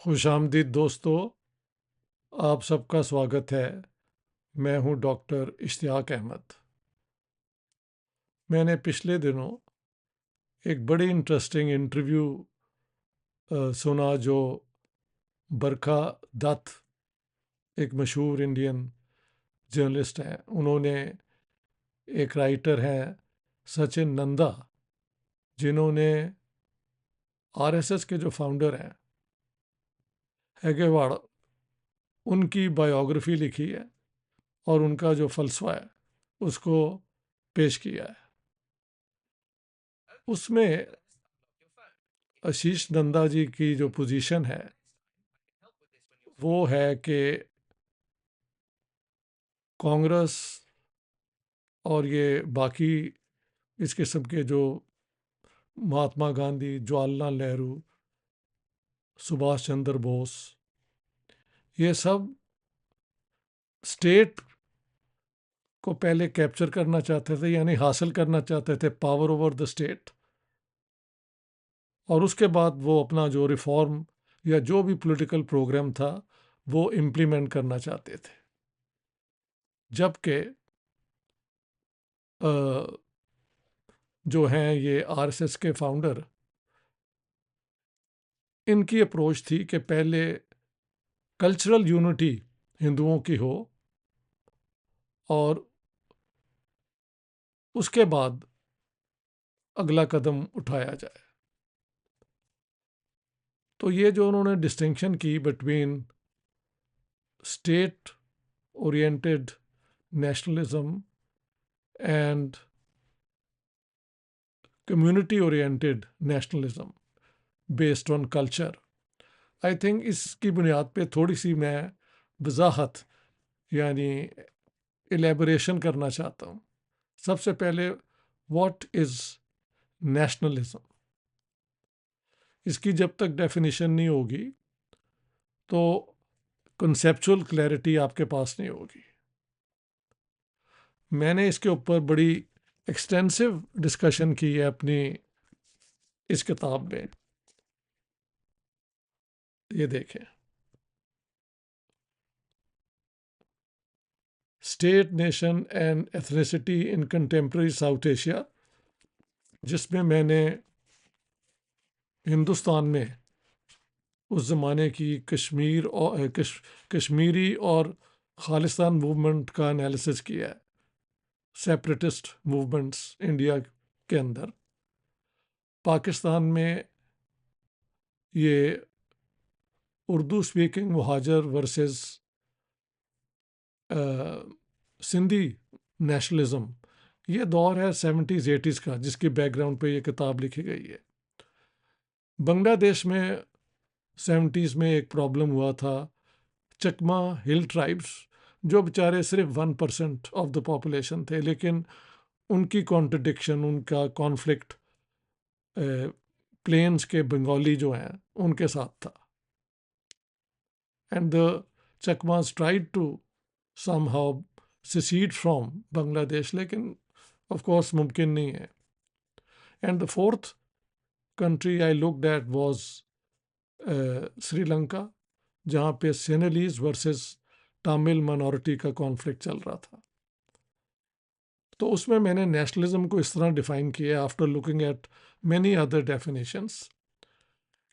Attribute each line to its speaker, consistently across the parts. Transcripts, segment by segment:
Speaker 1: खुशामदीद दोस्तों, आप सबका स्वागत है। मैं हूं डॉक्टर इश्तियाक अहमद। मैंने पिछले दिनों एक बड़ी इंटरेस्टिंग इंटरव्यू सुना जो बरखा दत्त, एक मशहूर इंडियन जर्नलिस्ट हैं, उन्होंने एक राइटर हैं सचिन नंदा, जिन्होंने आरएसएस के जो फाउंडर हैं हेगेवाड़, उनकी बायोग्राफी लिखी है और उनका जो फलसफा है उसको पेश किया है। उसमें आशीष नंदा जी की जो पोजीशन है वो है कि कांग्रेस और ये बाकी इस किस्म के जो महात्मा गांधी, जवाहरलाल नेहरू, सुभाष चंद्र बोस, ये सब स्टेट को पहले कैप्चर करना चाहते थे, यानी हासिल करना चाहते थे पावर ओवर द स्टेट, और उसके बाद वो अपना जो रिफॉर्म या जो भी पॉलिटिकल प्रोग्राम था वो इम्प्लीमेंट करना चाहते थे। जबकि जो हैं ये आरएसएस के फाउंडर, इनकी अप्रोच थी कि पहले कल्चरल यूनिटी हिंदुओं की हो और उसके बाद अगला कदम उठाया जाए। तो ये जो उन्होंने डिस्टिंक्शन की between state oriented nationalism and community oriented nationalism based on culture, I think इसकी बुनियाद पे थोड़ी सी मैं वजाहत यानी एलेबोरेशन करना चाहता हूँ। सबसे पहले, व्हाट इज़ नेशनलिज्म? इसकी जब तक डेफिनेशन नहीं होगी तो कंसेप्चुअल क्लैरिटी आपके पास नहीं होगी। मैंने इसके ऊपर बड़ी एक्सटेंसिव डिस्कशन की है अपनी इस किताब में। ये देखें, state, nation and ethnicity in contemporary south Asia, जिसमें मैंने हिंदुस्तान में उस ज़माने की कश्मीरी और खालिस्तान मूवमेंट का एनालिसिस किया है, सेपरेटिस्ट मूवमेंट्स इंडिया के अंदर। पाकिस्तान में ये Urdu speaking मुहाजिर versus Sindhi nationalism, ये दौर है 70s 80s का, जिसकी बैकग्राउंड पे ये किताब लिखी गई है। बांग्लादेश में 70s में एक प्रॉब्लम हुआ था, चकमा हिल ट्राइब्स, जो बेचारे सिर्फ 1% ऑफ द पॉपुलेशन थे, लेकिन उनकी कॉन्ट्रडिक्शन, उनका कॉन्फ्लिक्ट प्लेन्स के बंगाली जो हैं उनके साथ था। And the Chakmas tried to somehow secede from Bangladesh, लेकिन of course मुमकिन नहीं है। And the fourth country I looked at was Sri Lanka, जहाँ पे Sinhalese वर्सेस तमिल माइनॉरिटी का कॉन्फ्लिक्ट चल रहा था। तो उसमें मैंने नेशनलिज्म को इस तरह डिफाइन किया, after looking at many other definitions,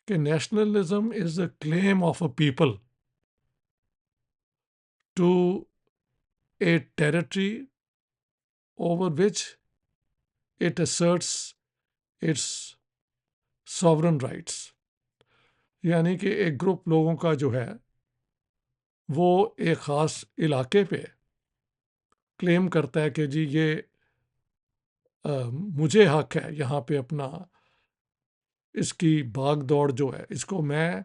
Speaker 1: कि nationalism is the claim of a people to a territory over which it asserts its sovereign rights, यानी कि एक ग्रुप लोगों का जो है वो एक ख़ास इलाके पे क्लेम करता है कि जी ये मुझे हक है यहाँ पे अपना, इसकी भाग दौड़ जो है इसको मैं,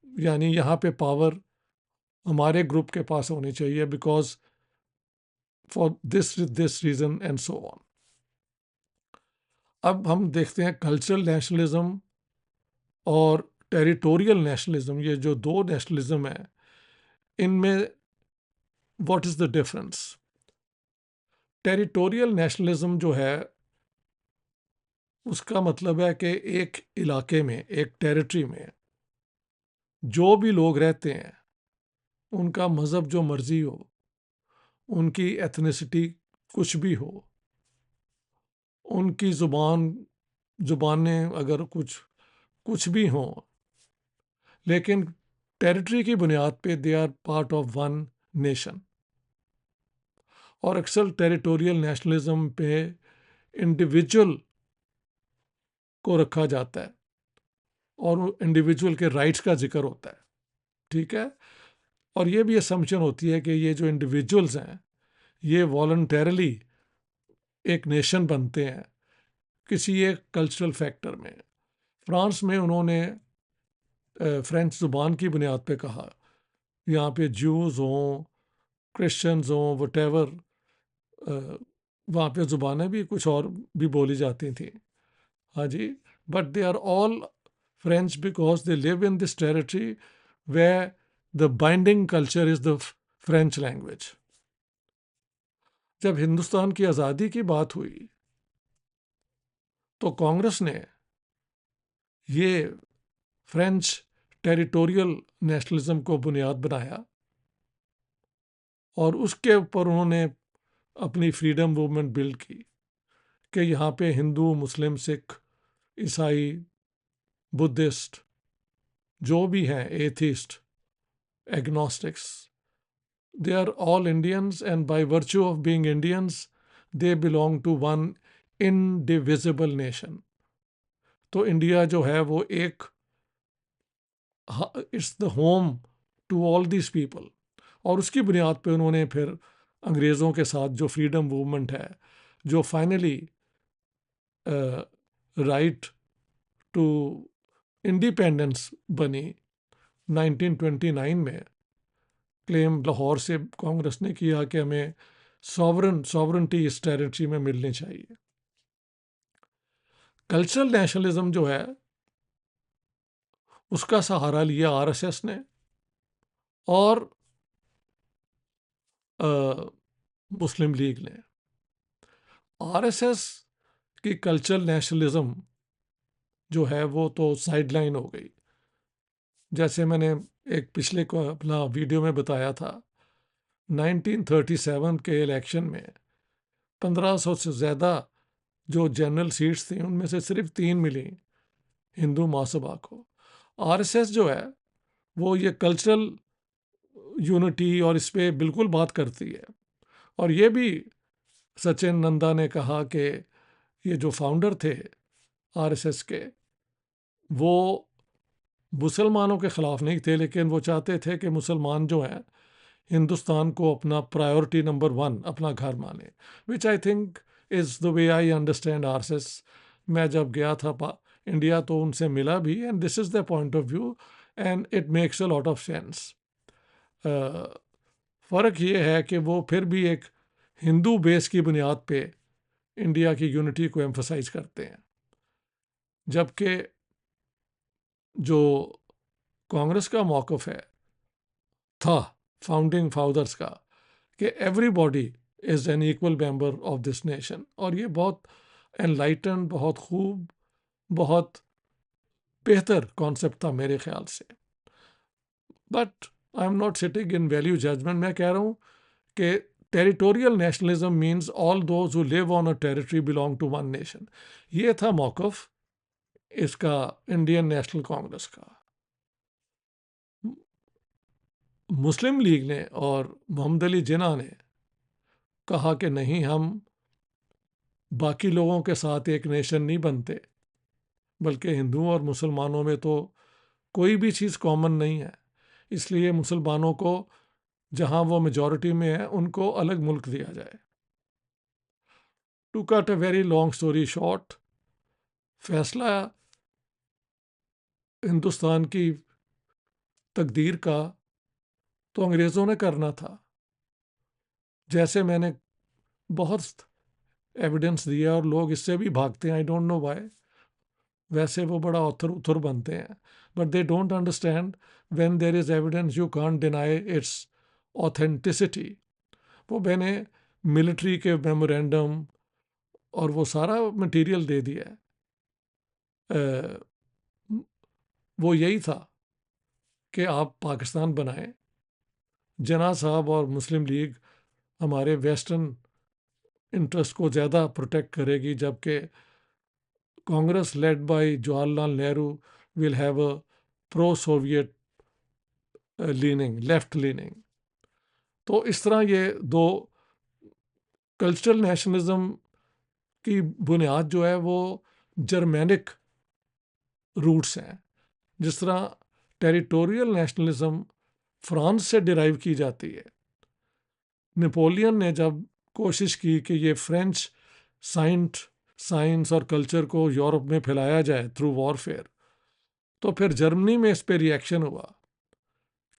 Speaker 1: यानी यहाँ पे पावर हमारे ग्रुप के पास होनी चाहिए, because for this reason and so on. अब हम देखते हैं कल्चरल नेशनलिज्म और टेरिटोरियल नेशनलिज्म, ये जो दो नेशनलिज्म है, इनमें what is the difference? Territorial nationalism जो है उसका मतलब है कि एक इलाके में, एक टेरिटरी में जो भी लोग रहते हैं, उनका मज़हब जो मर्जी हो, उनकी एथनिसिटी कुछ भी हो, उनकी ज़ुबानें अगर कुछ कुछ भी हों, लेकिन टेरिटरी की बुनियाद पे they are part of one nation. और अक्सर टेरिटोरियल नेशनलिज्म पे इंडिविजुअल को रखा जाता है और इंडिविजुअल के राइट्स का जिक्र होता है, ठीक है। और ये भी असम्पशन होती है कि ये जो इंडिविजुअल्स हैं ये वॉलंटरली एक नेशन बनते हैं किसी एक कल्चरल फैक्टर में। फ्रांस में उन्होंने फ्रेंच ज़ुबान की बुनियाद पे कहा, यहाँ पे ज्यूज़ हों, क्रिश्चियंस हों, वटेवर, वहाँ पे ज़ुबानें भी कुछ और भी बोली जाती थी, हाँ जी, but they are all French because they live in this territory way the binding culture is the French language. जब हिंदुस्तान की आज़ादी की बात हुई तो कांग्रेस ने ये फ्रेंच टेरिटोरियल नेशनलिज्म को बुनियाद बनाया और उसके ऊपर उन्होंने अपनी फ्रीडम मूवमेंट बिल्ड की कि यहाँ पे हिंदू, मुस्लिम, सिख, ईसाई, बुद्धिस्ट जो भी हैं, atheist, agnostics, they are all Indians, and by virtue of being Indians, they belong to one indivisible nation. तो इंडिया जो है वो एक, it's the home to all this people. और उसकी बुनियाद पे उन्होंने फिर अंग्रेज़ों के साथ जो फ्रीडम मूवमेंट है, जो फाइनली राइट टू इंडिपेंडेंस बनी 1929 में, क्लेम लाहौर से कांग्रेस ने किया कि हमें सॉवरेंटी इस टेरिटरी में मिलनी चाहिए। कल्चरल नेशनलिज्म जो है उसका सहारा लिया आरएसएस ने और मुस्लिम लीग ने। आरएसएस की कल्चरल नेशनलिज्म जो है वो तो साइडलाइन हो गई। जैसे मैंने एक पिछले को अपना वीडियो में बताया था, 1937 के इलेक्शन में 1500 से ज़्यादा जो जनरल सीट्स थी उनमें से सिर्फ 3 मिली हिंदू महासभा को। आरएसएस जो है वो ये कल्चरल यूनिटी और इस पे बिल्कुल बात करती है। और ये भी सचिन नंदा ने कहा कि ये जो फाउंडर थे आरएसएस के, वो मुसलमानों के ख़िलाफ़ नहीं थे, लेकिन वो चाहते थे कि मुसलमान जो हैं हिंदुस्तान को अपना प्रायोरिटी नंबर 1 अपना घर माने, which I think is the way I understand RSS. मैं जब गया था इंडिया तो उनसे मिला भी, and this is the point of view and it makes a lot of sense. फ़र्क ये है कि वो फिर भी एक हिंदू बेस की बुनियाद पे इंडिया की यूनिटी को एम्फसाइज करते हैं, जबकि जो कांग्रेस का मौक़िफ़ है था फाउंडिंग फादर्स का कि everybody is an equal member of this nation, और ये बहुत एनलाइटन, बहुत खूब, बहुत बेहतर कॉन्सेप्ट था मेरे ख्याल से। But I am not sitting in value judgment. मैं कह रहा हूँ कि territorial nationalism means all those who live on a territory belong to one nation. ये था मौक़िफ़ इसका इंडियन नेशनल कांग्रेस का। मुस्लिम लीग ने और मोहम्मद अली जिन्ना ने कहा कि नहीं, हम बाकी लोगों के साथ एक नेशन नहीं बनते, बल्कि हिंदुओं और मुसलमानों में तो कोई भी चीज़ कॉमन नहीं है, इसलिए मुसलमानों को जहाँ वो मेजॉरिटी में है उनको अलग मुल्क दिया जाए। To cut a very long story short, फैसला हिंदुस्तान की तकदीर का तो अंग्रेज़ों ने करना था। जैसे मैंने बहुत एविडेंस दिया और लोग इससे भी भागते हैं, आई डोंट नो व्हाई। वैसे वो बड़ा ऑथर उथर बनते हैं, but they don't understand when there is evidence you can't deny its authenticity. वो मैंने मिलिट्री के मेमोरेंडम और वो सारा मटेरियल दे दिया है। वो यही था कि आप पाकिस्तान बनाएं। जिन्ना साहब और मुस्लिम लीग हमारे वेस्टर्न इंटरेस्ट को ज़्यादा प्रोटेक्ट करेगी, जबकि Congress led by Jawaharlal Nehru will have a pro Soviet leaning, left leaning. तो इस तरह ये दो कल्चरल नेशनलिज्म की बुनियाद जो है वो जर्मेनिक रूट्स हैं। जिस तरह टेरिटोरियल नेशनलिज्म फ्रांस से डिराइव की जाती है। नेपोलियन ने जब कोशिश की कि ये फ्रेंच साइंस और कल्चर को यूरोप में फैलाया जाए थ्रू वॉरफेयर, तो फिर जर्मनी में इस पे रिएक्शन हुआ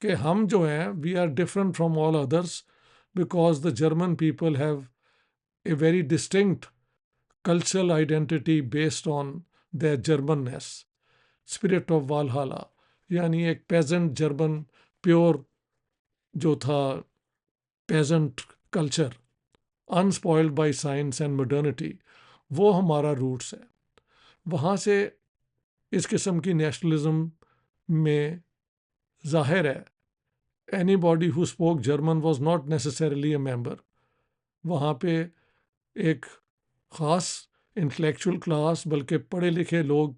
Speaker 1: कि हम जो हैं we are different from all others because the German people have a very distinct cultural identity based on their Germanness, spirit of Valhalla, यानी एक peasant German pure जो था peasant culture, unspoiled by science and modernity, वो हमारा roots है। वहाँ से इस किस्म की नेशनलिज्म में जाहिर है anybody who spoke German was not necessarily a member। वहाँ पे एक ख़ास इंटेलेक्चुअल क्लास, बल्कि पढ़े लिखे लोग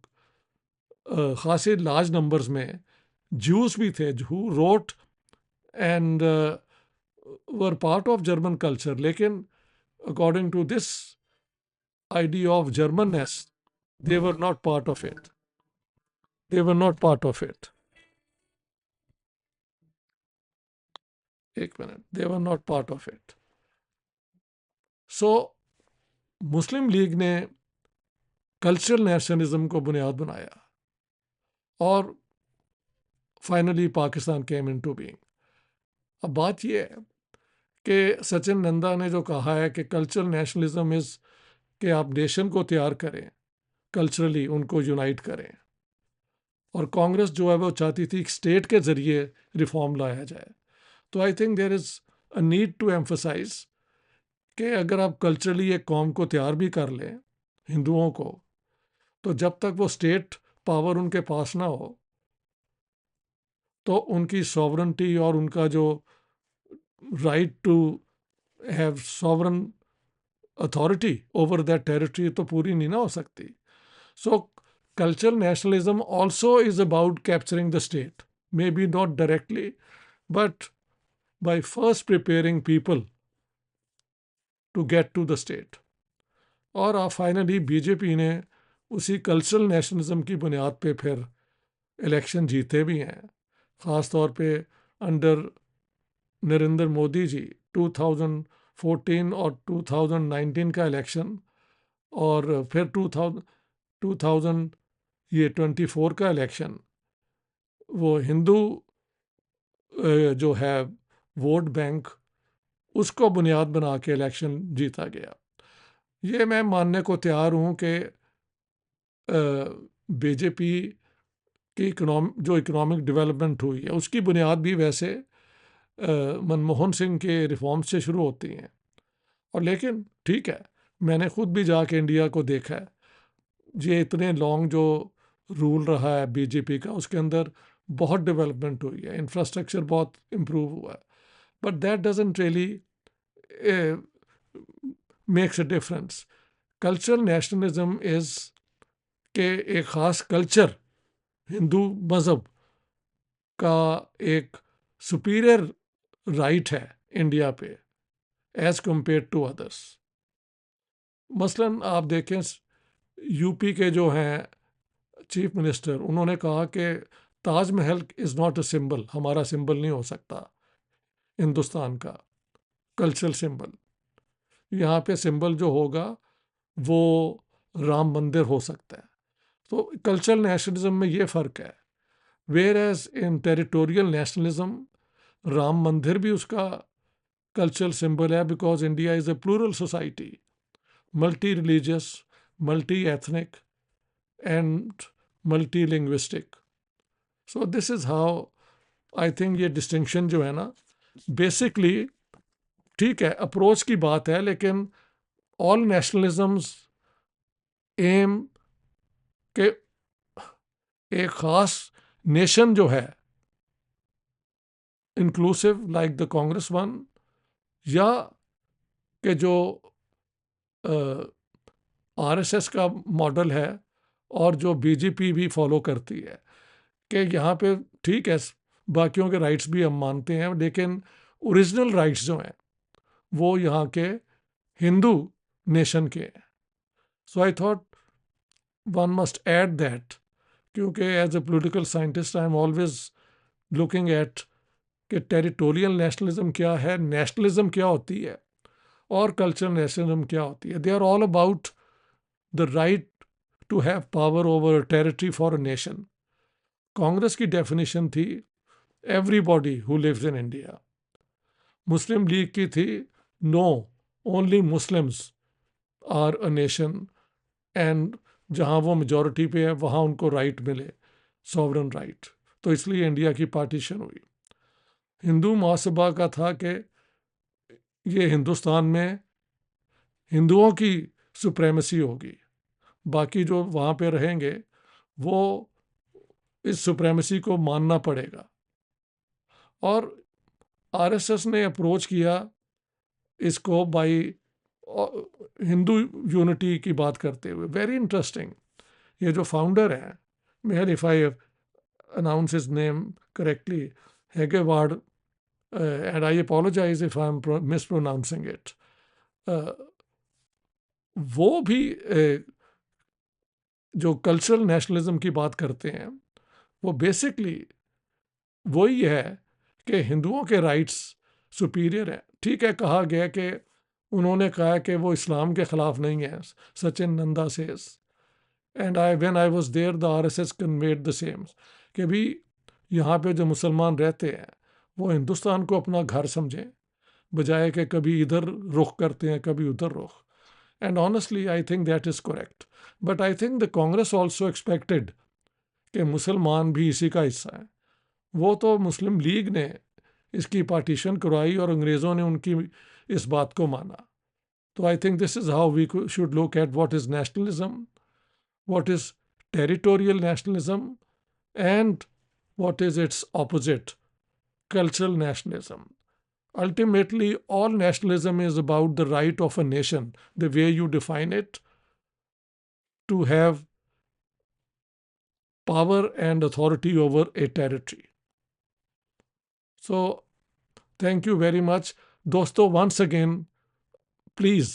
Speaker 1: खासे लार्ज नंबर्स में जूस भी थे who wrote and were part of German culture, लेकिन according to this idea of Germanness they were not part of it, they were not part of it. एक minute, they were not part of it. So Muslim League ने cultural nationalism को बुनियाद बनाया और finally Pakistan came into being. अब बात यह है कि सचिन नंदा ने जो कहा है कि कल्चरल नेशनलिज्म इज़ कि आप नेशन को तैयार करें, कल्चरली उनको यूनाइट करें, और कांग्रेस जो है वो चाहती थी स्टेट के ज़रिए रिफॉर्म लाया जाए। तो I think there is a need to emphasize कि अगर आप कल्चरली एक कौम को तैयार भी कर लें, हिंदुओं को, तो जब तक वो स्टेट पावर उनके पास ना हो तो उनकी सॉवरेंटी और उनका जो right to have sovereign authority over that territory तो पूरी नहीं ना हो सकती। So cultural nationalism also is about capturing the state, maybe not directly, but by first preparing people to get to the state। और फाइनली बीजेपी ने उसी cultural nationalism की बुनियाद पे फिर इलेक्शन जीते भी हैं, ख़ास तौर पे अंडर नरेंद्र मोदी जी 2014 और 2019 का इलेक्शन, और फिर 2000 ये 24 का इलेक्शन वो हिंदू जो है वोट बैंक उसको बुनियाद बना के इलेक्शन जीता गया। ये मैं मानने को तैयार हूँ कि बीजेपी की जो इकोनॉमिक डेवलपमेंट हुई है उसकी बुनियाद भी वैसे मनमोहन सिंह के रिफॉर्म्स से शुरू होती हैं। और लेकिन ठीक है, मैंने खुद भी जाके इंडिया को देखा है, ये इतने लॉन्ग जो रूल रहा है बीजेपी का उसके अंदर बहुत डेवलपमेंट हुई है, इंफ्रास्ट्रक्चर बहुत इम्प्रूव हुआ है, but that doesn't really makes a difference. Cultural nationalism is के एक ख़ास कल्चर हिंदू मज़हब का एक सुपीरियर राइट है इंडिया पे एज कम्पेयर टू अदर्स। मसलन आप देखें यूपी के जो हैं चीफ मिनिस्टर, उन्होंने कहा कि Taj Mahal is not a symbol, हमारा सिंबल नहीं हो सकता हिंदुस्तान का कल्चरल सिंबल। यहाँ पे सिंबल जो होगा वो राम मंदिर हो सकता है। तो कल्चरल नेशनलिज्म में ये फ़र्क है। Where as in territorial nationalism Ram Mandir भी उसका कल्चरल सिंबल है, because India is a plural society, multi religious, multi ethnic and multi linguistic. So this is how I think ये डिस्टिंक्शन जो है ना, बेसिकली ठीक है अप्रोच की बात है, लेकिन ऑल नेशनलिज्म्स एम के एक ख़ास नेशन जो है inclusive like the Congress one, या कि जो आरएसएस का मॉडल है और जो बीजेपी भी फॉलो करती है, कि यहाँ पे ठीक है बाकियों के राइट्स भी हम मानते हैं, लेकिन ओरिजिनल राइट्स जो हैं वो यहाँ के हिंदू नेशन के हैं. So I thought one must add that, क्योंकि as a political scientist I am always looking at कि टेरिटोरियल नेशनलिज्म क्या है, नेशनलिज्म क्या होती है, और कल्चरल नेशनलिज्म क्या होती है. They are all about the right to have power over territory for a nation. Congress की डेफिनेशन थी everybody who lives in India. Muslim League की थी no, only Muslims are a nation, and जहाँ वो मेजॉरिटी पे है वहाँ उनको राइट मिले, सॉवरन राइट. तो इसलिए इंडिया की पार्टीशन हुई. हिंदू महासभा का था कि ये हिंदुस्तान में हिंदुओं की सुप्रेमेसी होगी, बाकी जो वहाँ पे रहेंगे वो इस सुप्रेमेसी को मानना पड़ेगा. और आरएसएस ने अप्रोच किया इसको बाई हिंदू यूनिटी की बात करते हुए. Very interesting. ये जो फाउंडर हैं, मेहर if I announce his name correctly, हेगेवार्ड, and I apologise if I am mispronouncing it, वो भी जो कल्चरल नेशनलिज्म की बात करते हैं वो बेसिकली वही है कि हिंदुओं के राइट्स सुपीरियर हैं. ठीक है, कहा गया कि उन्होंने कहा कि वो इस्लाम के ख़िलाफ़ नहीं है, Sachin Nanda says, and when I was there the RSS conveyed the same, कि भी यहाँ पे जो मुसलमान रहते हैं वो हिंदुस्तान को अपना घर समझें, बजाय कि कभी इधर रुख करते हैं कभी उधर रुख. And honestly I think that is correct. But I think the Congress also expected कि मुसलमान भी इसी का हिस्सा है. वो तो मुस्लिम लीग ने इसकी पार्टीशन करवाई और अंग्रेज़ों ने उनकी इस बात को माना. तो I think this is how we should look at what is nationalism, what is territorial nationalism, and what is its opposite, cultural nationalism. Ultimately, all nationalism is about the right of a nation, the way you define it, to have power and authority over a territory. So, thank you very much. दोस्तों, once again, please,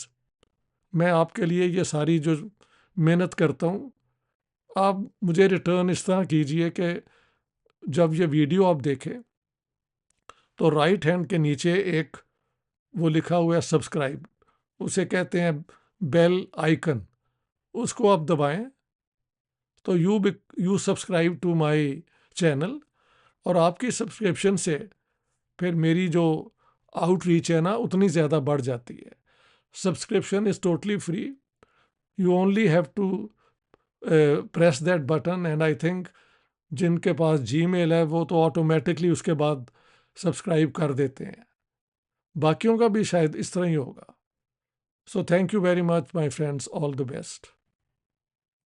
Speaker 1: मैं आपके लिए ये सारी जो मेहनत करता हूँ, आप मुझे रिटर्न इस तरह कीजिए कि जब ये वीडियो आप देखें तो राइट हैंड के नीचे एक वो लिखा हुआ है सब्सक्राइब, उसे कहते हैं बेल आइकन, उसको आप दबाएं तो you subscribe to my channel. और आपकी सब्सक्रिप्शन से फिर मेरी जो आउटरीच है ना उतनी ज़्यादा बढ़ जाती है. Subscription is totally free. You only have to press that button, and I think जिनके पास जीमेल है वो तो ऑटोमेटिकली उसके बाद सब्सक्राइब कर देते हैं. बाकियों का भी शायद इस तरह ही होगा. So thank you very much my friends, all the best.